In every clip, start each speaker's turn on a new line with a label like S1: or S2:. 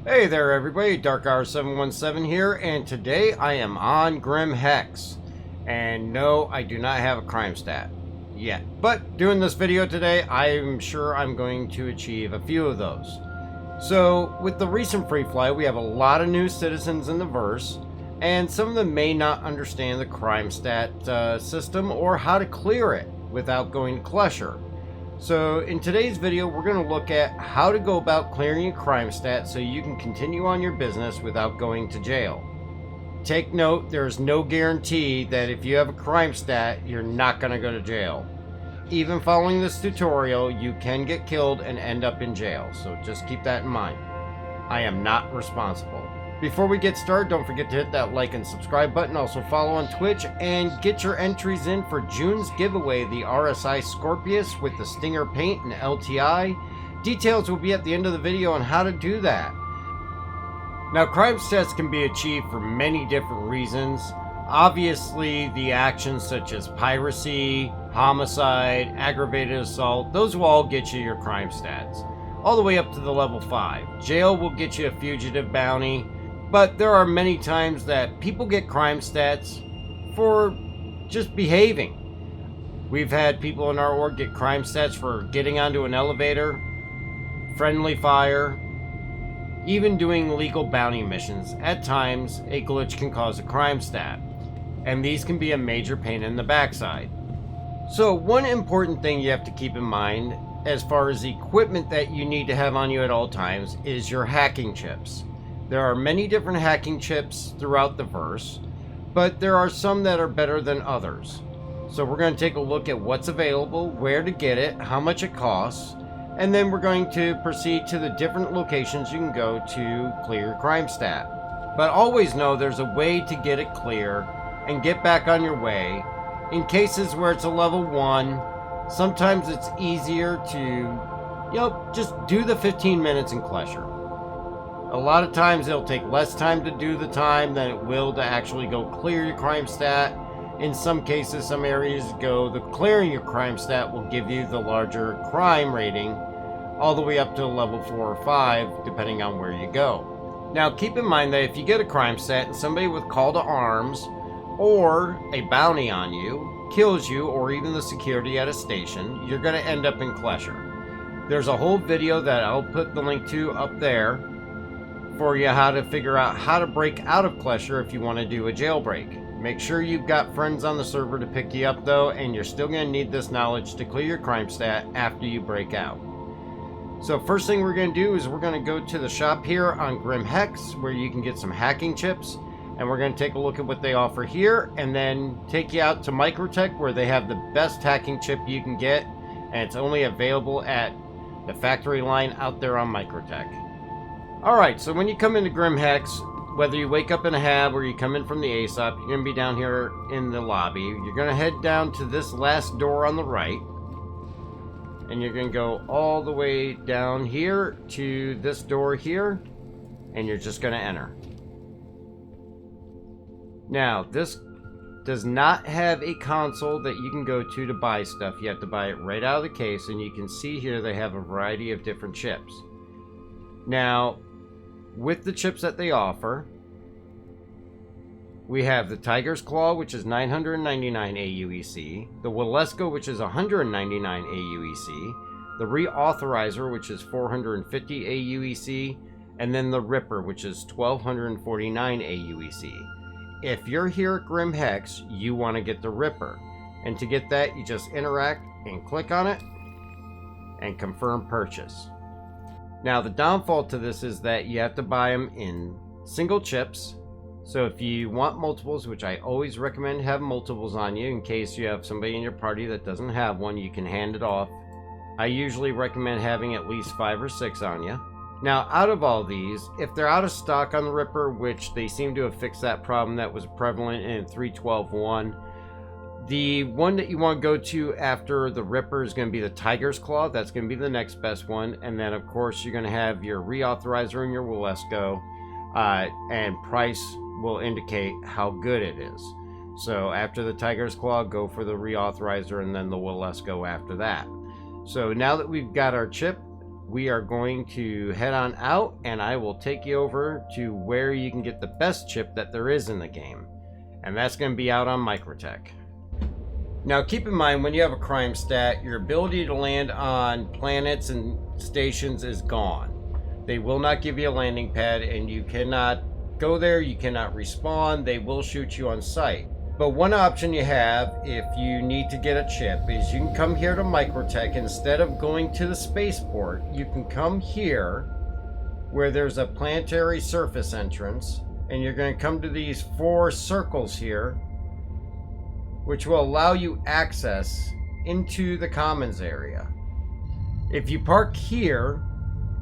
S1: Hey there everybody, DarkHour717 here, and today I am on Grim Hex. And no, I do not have a crime stat yet. But doing this video today, I'm sure I'm going to achieve a few of those. So, with the recent free fly, we have a lot of new citizens in the verse, and some of them may not understand the crime stat system or how to clear it without going to Klesher. So in today's video, we're going to look at how to go about clearing your crime stat so you can continue on your business without going to jail. Take note, there is no guarantee that if you have a crime stat, you're not going to go to jail. Even following this tutorial, you can get killed and end up in jail, so just keep that in mind. I am not responsible. Before we get started, don't forget to hit that like and subscribe button. Also follow on Twitch and get your entries in for June's giveaway, the RSI Scorpius with the Stinger paint and LTI. Details will be at the end of the video on how to do that. Now, crime stats can be achieved for many different reasons. Obviously, the actions such as piracy, homicide, aggravated assault, those will all get you your crime stats. All the way up to the level 5. Jail will get you a fugitive bounty. But there are many times that people get crime stats for just behaving. We've had people in our org get crime stats for getting onto an elevator, friendly fire, even doing legal bounty missions. At times, a glitch can cause a crime stat, and these can be a major pain in the backside. So one important thing you have to keep in mind as far as equipment that you need to have on you at all times is your hacking chips. There are many different hacking chips throughout the verse, but there are some that are better than others. So we're going to take a look at what's available, where to get it, how much it costs, and then we're going to proceed to the different locations you can go to clear your crime stat. But always know there's a way to get it clear and get back on your way. In cases where it's a level 1, sometimes it's easier to, just do the 15 minutes in Klesher. A lot of times it'll take less time to do the time than it will to actually go clear your crime stat. In some cases, some areas the clearing your crime stat will give you the larger crime rating, all the way up to level 4 or 5, depending on where you go. Now keep in mind that if you get a crime stat and somebody with call to arms or a bounty on you kills you, or even the security at a station, you're going to end up in Klesher. There's a whole video that I'll put the link to up there for you how to figure out how to break out of Klesher if you want to do a jailbreak. Make sure you've got friends on the server to pick you up though, and you're still going to need this knowledge to clear your crime stat after you break out. So first thing we're going to do is we're going to go to the shop here on Grim Hex where you can get some hacking chips, and we're going to take a look at what they offer here and then take you out to Microtech where they have the best hacking chip you can get, and it's only available at the factory line out there on Microtech. Alright, so when you come into Grim Hex, whether you wake up in a hab or you come in from the ASOP, you're going to be down here in the lobby. You're going to head down to this last door on the right, and you're going to go all the way down here to this door here, and you're just going to enter. Now, this does not have a console that you can go to buy stuff. You have to buy it right out of the case, and you can see here they have a variety of different chips. Now, with the chips that they offer, we have the Tiger's Claw, which is 999 AUEC, the Waleska, which is 199 AUEC, the Reauthorizer, which is 450 AUEC, and then the Ripper, which is 1249 AUEC. If you're here at Grim Hex, you want to get the Ripper, and to get that, you just interact and click on it and confirm purchase. Now, the downfall to this is that you have to buy them in single chips. So if you want multiples, which I always recommend have multiples on you in case you have somebody in your party that doesn't have one, you can hand it off. I usually recommend having at least 5 or 6 on you. Now, out of all these, if they're out of stock on the Ripper, which they seem to have fixed that problem that was prevalent in 3.12.1, the one that you want to go to after the Ripper is going to be the Tiger's Claw. That's going to be the next best one. And then, of course, you're going to have your Reauthorizer and your Waleska. And price will indicate how good it is. So after the Tiger's Claw, go for the Reauthorizer and then the Waleska after that. So now that we've got our chip, we are going to head on out, and I will take you over to where you can get the best chip that there is in the game. And that's going to be out on Microtech. Now keep in mind, when you have a crime stat, your ability to land on planets and stations is gone. They will not give you a landing pad, and you cannot go there, you cannot respawn, they will shoot you on sight. But one option you have if you need to get a chip is you can come here to Microtech. Instead of going to the spaceport, you can come here where there's a planetary surface entrance, and you're going to come to these 4 circles here, which will allow you access into the commons area. If you park here,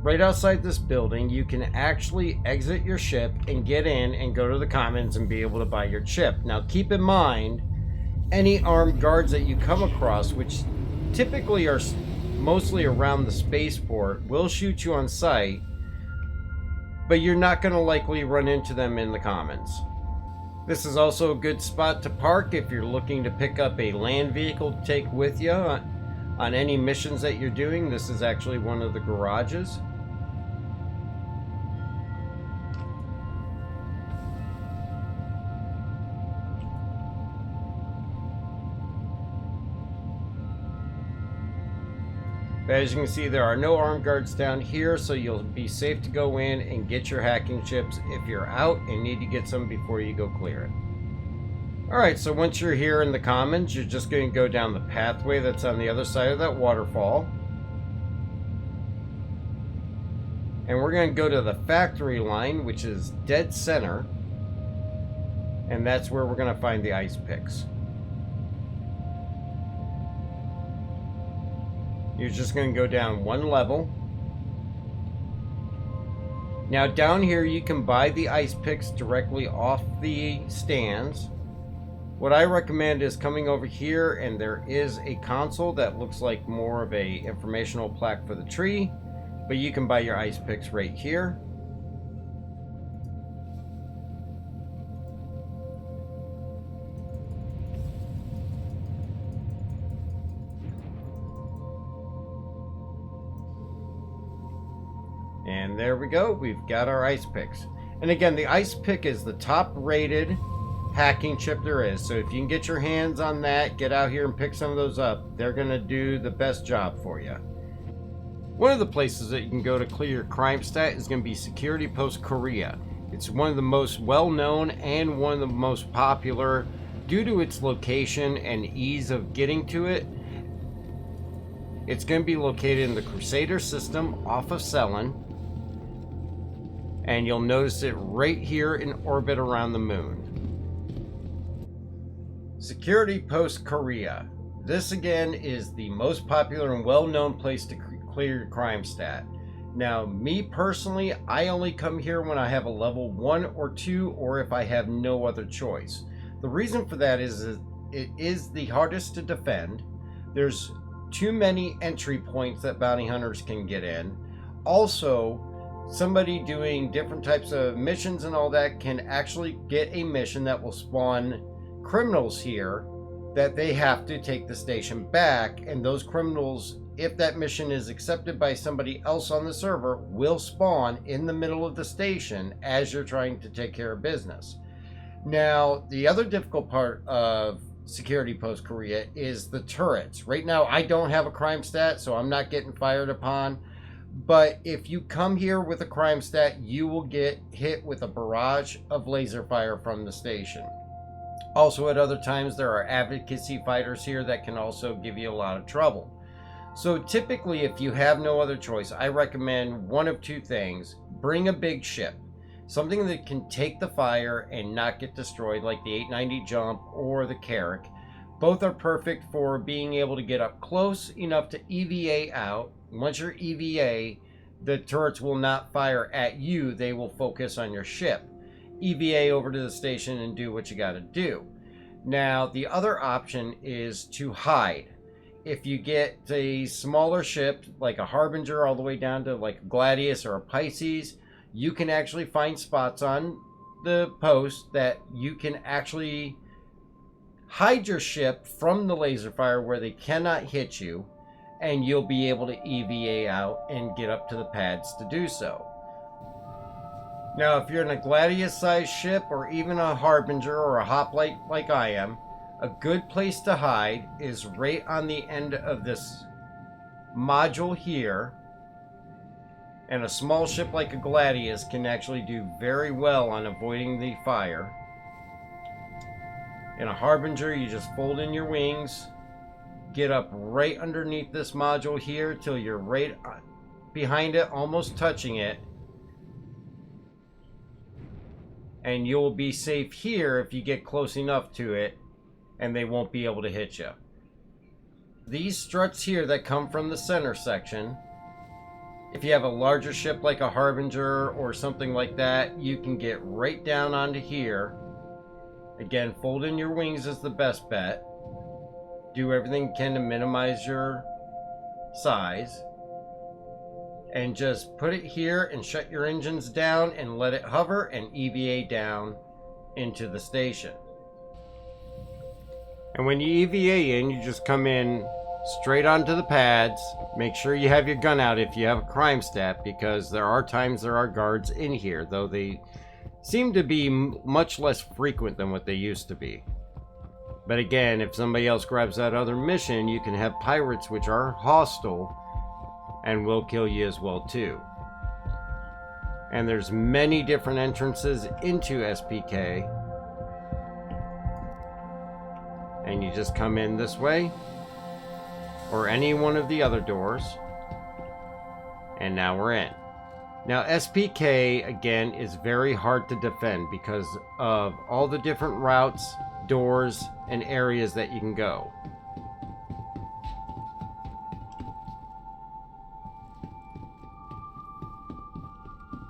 S1: right outside this building, you can actually exit your ship and get in and go to the commons and be able to buy your chip. Now keep in mind, any armed guards that you come across, which typically are mostly around the spaceport, will shoot you on sight, but you're not going to likely run into them in the commons. This is also a good spot to park if you're looking to pick up a land vehicle to take with you on any missions that you're doing. This is actually one of the garages. But as you can see, there are no armed guards down here, so you'll be safe to go in and get your hacking chips if you're out and need to get some before you go clear it. Alright, so once you're here in the commons, you're just going to go down the pathway that's on the other side of that waterfall. And we're going to go to the factory line, which is dead center. And that's where we're going to find the ice picks. You're just going to go down 1 level. Now down here you can buy the ice picks directly off the stands. What I recommend is coming over here, and there is a console that looks like more of a informational plaque for the tree, but you can buy your ice picks right here. And there we go, we've got our ice picks. And again, the ice pick is the top rated hacking chip there is. So if you can get your hands on that, get out here and pick some of those up. They're going to do the best job for you. One of the places that you can go to clear your crime stat is going to be Security Post Kareah. It's one of the most well-known and one of the most popular due to its location and ease of getting to it. It's going to be located in the Crusader system off of Cellin. And you'll notice it right here in orbit around the moon. Security Post Kareah. This again is the most popular and well-known place to clear your crime stat. Now, me personally, I only come here when I have a level 1 or 2, or if I have no other choice. The reason for that is it is the hardest to defend. There's too many entry points that bounty hunters can get in. Also, somebody doing different types of missions and all that can actually get a mission that will spawn criminals here that they have to take the station back, and those criminals, if that mission is accepted by somebody else on the server, will spawn in the middle of the station as you're trying to take care of business. Now, the other difficult part of Security Post Kareah is the turrets. Right now, I don't have a crime stat, so I'm not getting fired upon. But if you come here with a crime stat, you will get hit with a barrage of laser fire from the station. Also, at other times, there are advocacy fighters here that can also give you a lot of trouble. So typically, if you have no other choice, I recommend one of 2 things. Bring a big ship. Something that can take the fire and not get destroyed, like the 890 Jump or the Carrack. Both are perfect for being able to get up close enough to EVA out. Once you're EVA, the turrets will not fire at you. They will focus on your ship. EVA over to the station and do what you got to do. Now, the other option is to hide. If you get a smaller ship, like a Harbinger all the way down to like a Gladius or a Pisces, you can actually find spots on the post that you can actually hide your ship from the laser fire where they cannot hit you. and you'll be able to EVA out and get up to the pads to do so. Now, if you're in a Gladius-sized ship or even a Harbinger or a hoplite like I am, a good place to hide is right on the end of this module here. And a small ship like a Gladius can actually do very well on avoiding the fire. In a Harbinger, you just fold in your wings, get up right underneath this module here till you're right behind it, almost touching it. And you'll be safe here if you get close enough to it, and they won't be able to hit you. These struts here that come from the center section, if you have a larger ship like a Harbinger or something like that, you can get right down onto here. Again, folding your wings is the best bet. Do everything you can to minimize your size. And just put it here and shut your engines down and let it hover and EVA down into the station. And when you EVA in, you just come in straight onto the pads. Make sure you have your gun out if you have a crime stat, because there are times there are guards in here, though they seem to be much less frequent than what they used to be. But again, if somebody else grabs that other mission, you can have pirates which are hostile and will kill you as well too. And there's many different entrances into SPK. And you just come in this way, or any one of the other doors. And now we're in. Now SPK, again, is very hard to defend because of all the different routes, doors, and areas that you can go.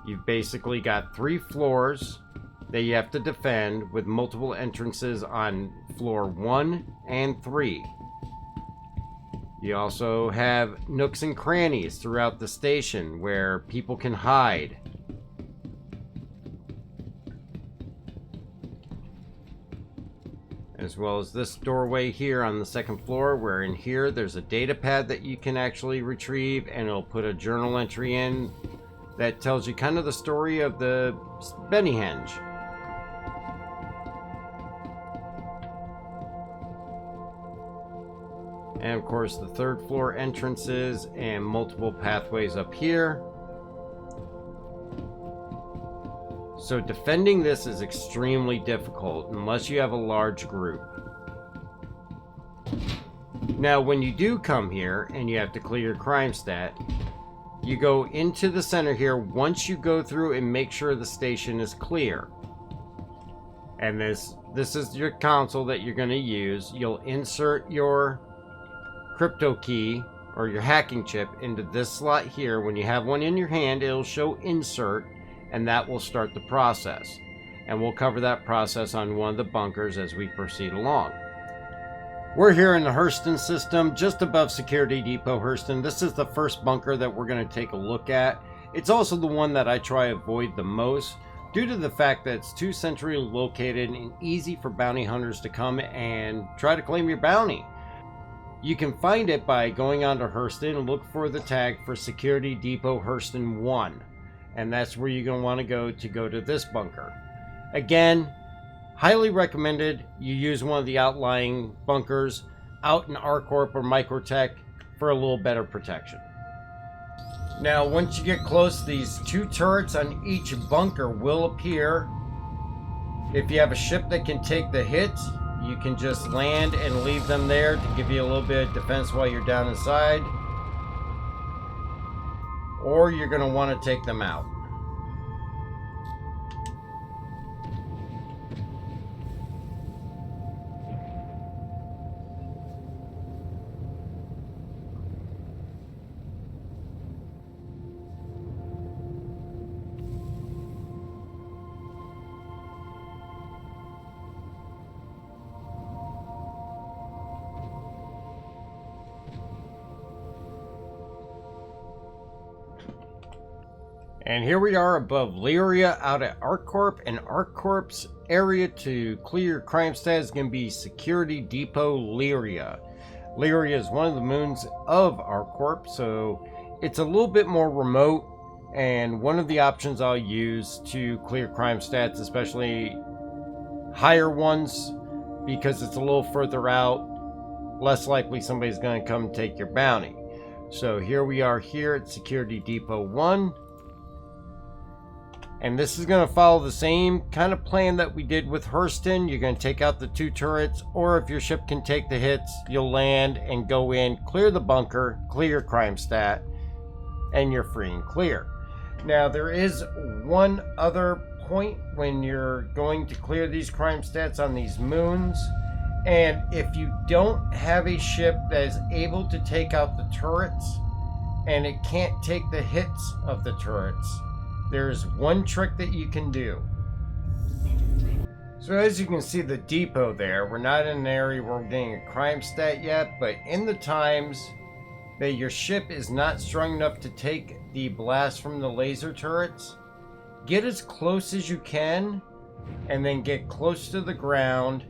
S1: You've basically got 3 floors that you have to defend with multiple entrances on floor 1 and 3. You also have nooks and crannies throughout the station where people can hide. As well as this doorway here on the 2nd floor, where in here there's a data pad that you can actually retrieve, and it'll put a journal entry in that tells you kind of the story of the Bennyhenge. And of course the 3rd floor entrances and multiple pathways up here. So defending this is extremely difficult unless you have a large group. Now when you do come here and you have to clear your crime stat, you go into the center here once you go through and make sure the station is clear. And this is your console that you're going to use. You'll insert your crypto key or your hacking chip into this slot here. When you have one in your hand, it'll show insert, and that will start the process. And we'll cover that process on one of the bunkers as we proceed along. We're here in the Hurston system, just above Security Depot Hurston. This is the first bunker that we're going to take a look at. It's also the one that I try to avoid the most, due to the fact that it's too centrally located and easy for bounty hunters to come and try to claim your bounty. You can find it by going onto Hurston and look for the tag for Security Depot Hurston 1. And that's where you're going to want to go to this bunker. Again, highly recommended you use one of the outlying bunkers out in ArcCorp or Microtech for a little better protection. Now, once you get close, these 2 turrets on each bunker will appear. If you have a ship that can take the hits, you can just land and leave them there to give you a little bit of defense while you're down inside. Or you're going to want to take them out. And here we are above Lyria out at ArcCorp, and ArcCorp's area to clear your crime stat is going to be Security Depot Lyria. Lyria is one of the moons of Auec, so it's a little bit more remote, and one of the options I'll use to clear crime stats, especially higher ones, because it's a little further out, less likely somebody's going to come take your bounty. So here we are here at Security Depot 1. And this is going to follow the same kind of plan that we did with Hurston. You're going to take out the 2 turrets, or if your ship can take the hits, you'll land and go in, clear the bunker, clear your crime stat, and you're free and clear. Now, there is one other point when you're going to clear these crime stats on these moons. And if you don't have a ship that is able to take out the turrets, and it can't take the hits of the turrets, there's one trick that you can do. So as you can see the depot there, we're not in an area where we're getting a crime stat yet, but in the times that your ship is not strong enough to take the blast from the laser turrets, get as close as you can, and then get close to the ground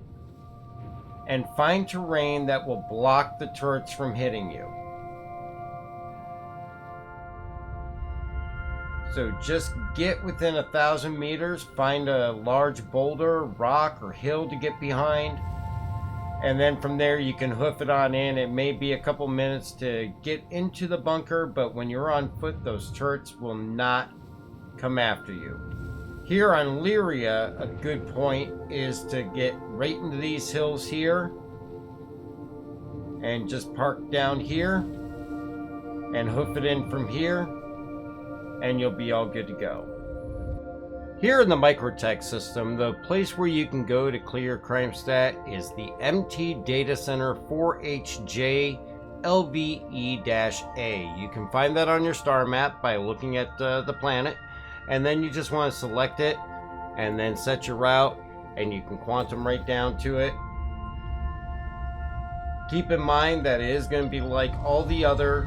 S1: and find terrain that will block the turrets from hitting you. So just get within 1,000 meters, find a large boulder, rock, or hill to get behind, and then from there you can hoof it on in. It may be a couple minutes to get into the bunker, but when you're on foot, those turrets will not come after you. Here on Lyria, a good point is to get right into these hills here and just park down here and hoof it in from here, and you'll be all good to go. Here in the Microtech system, the place where you can go to clear crime stat is the MT Data Center 4HJ LVE-A. You can find that on your star map by looking at the planet, and then you just want to select it and then set your route, and you can quantum right down to it. Keep in mind that it is going to be like all the other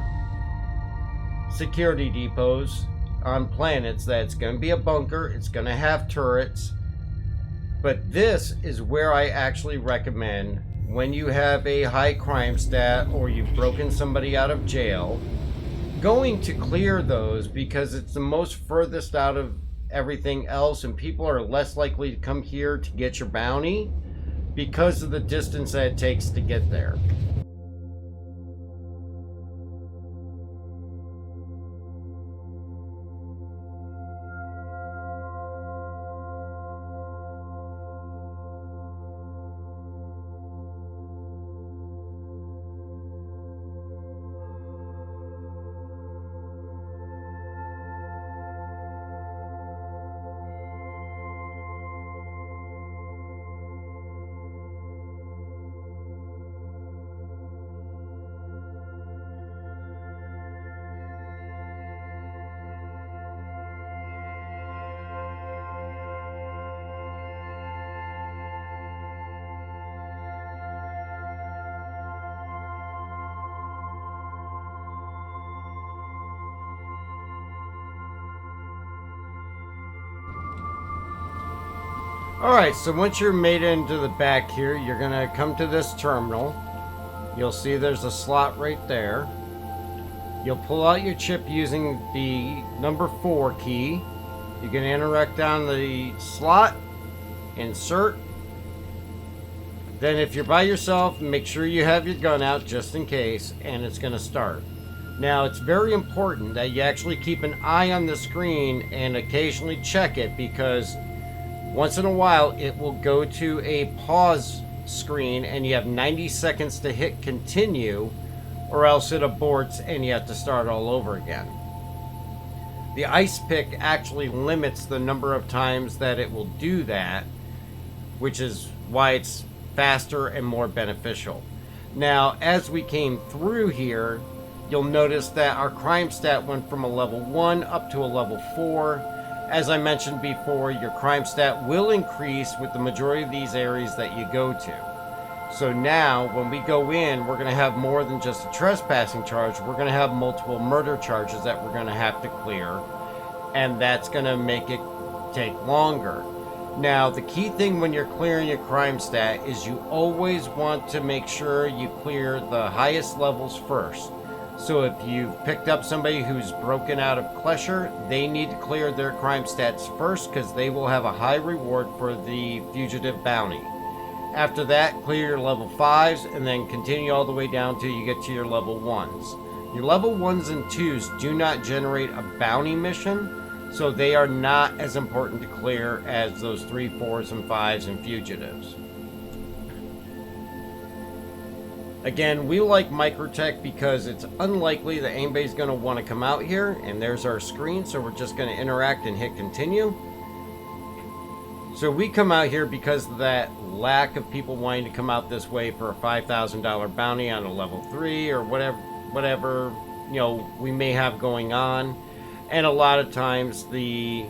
S1: security depots on planets, that it's going to be a bunker, it's going to have turrets, but this is where I actually recommend, when you have a high crime stat or you've broken somebody out of jail, going to clear those, because it's the most furthest out of everything else, and people are less likely to come here to get your bounty because of the distance that it takes to get there. Alright, so once you're made into the back here, you're going to come to this terminal. You'll see there's a slot right there. You'll pull out your chip using the number 4 key. You can interact down the slot, insert. Then if you're by yourself, make sure you have your gun out just in case, and it's going to start. Now, it's very important that you actually keep an eye on the screen and occasionally check it, because once in a while it will go to a pause screen and you have 90 seconds to hit continue, or else it aborts and you have to start all over again. The ice pick actually limits the number of times that it will do that, which is why it's faster and more beneficial. Now, as we came through here, you'll notice that our crime stat went from a level 1 up to a level 4. As I mentioned before, your crime stat will increase with the majority of these areas that you go to. So now, when we go in, we're going to have more than just a trespassing charge. We're going to have multiple murder charges that we're going to have to clear, and that's going to make it take longer. Now, the key thing when you're clearing your crime stat is you always want to make sure you clear the highest levels first. So if you've picked up somebody who's broken out of Klesher, they need to clear their crime stats first because they will have a high reward for the fugitive bounty. After that, clear your level 5s and then continue all the way down till you get to your level 1s. Your level 1s and 2s do not generate a bounty mission, so they are not as important to clear as those 3, 4s, and 5s and fugitives. Again, we like Microtech because it's unlikely that anybody's going to want to come out here, and there's our screen, so we're just going to interact and hit continue. So we come out here because of that lack of people wanting to come out this way for a $5,000 bounty on a level 3 or whatever we may have going on. And a lot of times the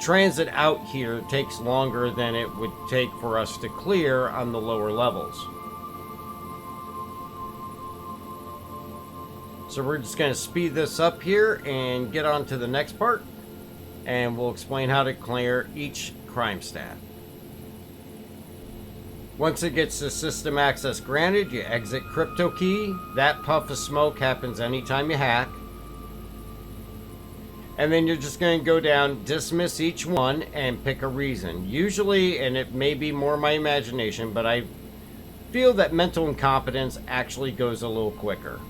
S1: transit out here takes longer than it would take for us to clear on the lower levels. So we're just going to speed this up here and get on to the next part. And we'll explain how to clear each crime stat. Once it gets to system access granted, you exit crypto key. That puff of smoke happens anytime you hack. And then you're just going to go down, dismiss each one, and pick a reason. Usually, and it may be more my imagination, but I feel that mental incompetence actually goes a little quicker.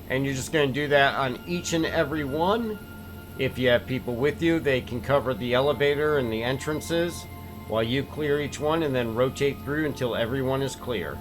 S1: And you're just going to do that on each and every one. If you have people with you, they can cover the elevator and the entrances while you clear each one and then rotate through until everyone is clear.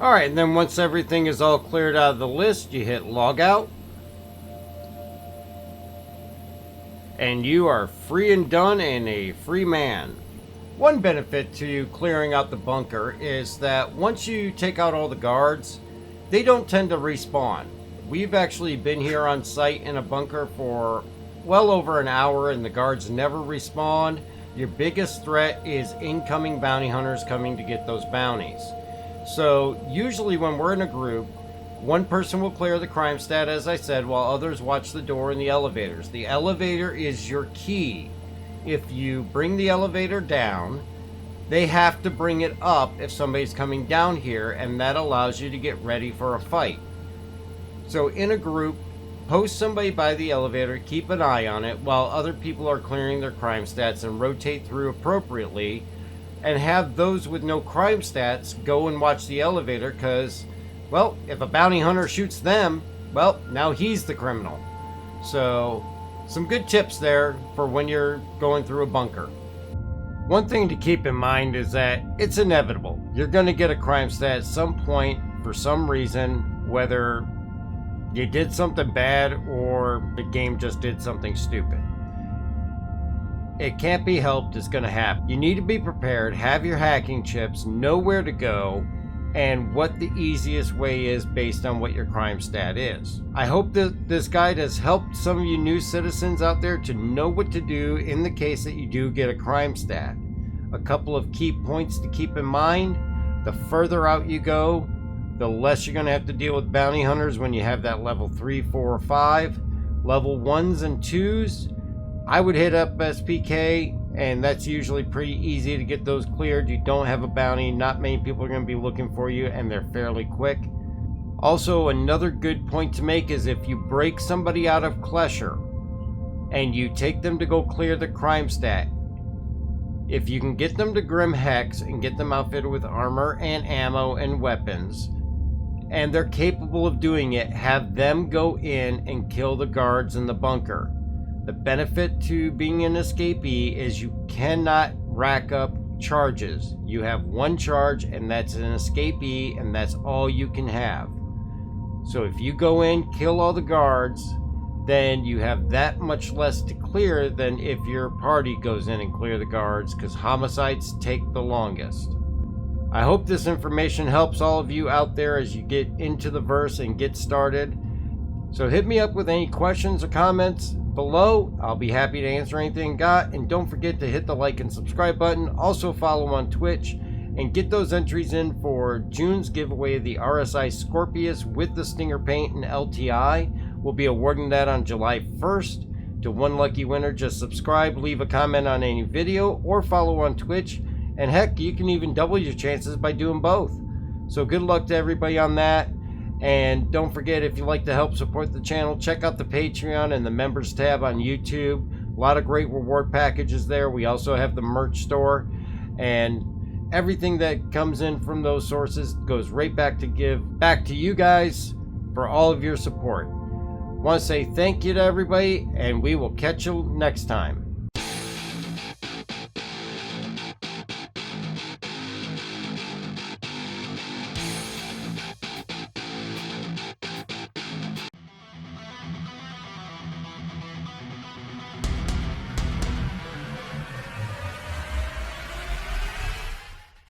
S1: Alright, and then once everything is all cleared out of the list, you hit log out. And you are free and done and a free man. One benefit to clearing out the bunker is that once you take out all the guards, they don't tend to respawn. We've actually been here on site in a bunker for well over an hour and the guards never respawn. Your biggest threat is incoming bounty hunters coming to get those bounties. So usually when we're in a group, one person will clear the crime stat, as I said, while others watch the door and the elevators. The elevator is your key. If you bring the elevator down, they have to bring it up if somebody's coming down here, and that allows you to get ready for a fight. So in a group, post somebody by the elevator, keep an eye on it while other people are clearing their crime stats and rotate through appropriately. And have those with no crime stats go and watch the elevator because, well, if a bounty hunter shoots them, well, now he's the criminal. So, some good tips there for when you're going through a bunker. One thing to keep in mind is that it's inevitable. You're going to get a crime stat at some point for some reason, whether you did something bad or the game just did something stupid. It can't be helped, it's going to happen. You need to be prepared, have your hacking chips, know where to go, and what the easiest way is based on what your crime stat is. I hope that this guide has helped some of you new citizens out there to know what to do in the case that you do get a crime stat. A couple of key points to keep in mind: the further out you go, the less you're going to have to deal with bounty hunters when you have that level 3, 4, or 5. Level 1s and 2s, I would hit up SPK, and that's usually pretty easy to get those cleared. You don't have a bounty, not many people are going to be looking for you, and they're fairly quick. Also, another good point to make is if you break somebody out of Klesher and you take them to go clear the crime stat, if you can get them to Grim Hex and get them outfitted with armor and ammo and weapons, and they're capable of doing it, have them go in and kill the guards in the bunker. The benefit to being an escapee is you cannot rack up charges. You have one charge, and that's an escapee, and that's all you can have. So if you go in, kill all the guards, then you have that much less to clear than if your party goes in and clear the guards, because homicides take the longest. I hope this information helps all of you out there as you get into the verse and get started. So hit me up with any questions or comments below. I'll be happy to answer anything got, and don't forget to hit the like and subscribe button. Also follow on Twitch and get those entries in for June's giveaway of the RSI Scorpius with the Stinger paint and LTI. We'll be awarding that on July 1st to one lucky winner. Just subscribe, leave a comment on any video, or follow on Twitch, and heck, you can even double your chances by doing both. So good luck to everybody on that. And don't forget, if you'd like to help support the channel, check out the Patreon and the members tab on YouTube. A lot of great reward packages there. We also have the merch store, and everything that comes in from those sources goes right back to give back to you guys for all of your support. Want to say thank you to everybody, and we will catch you next time.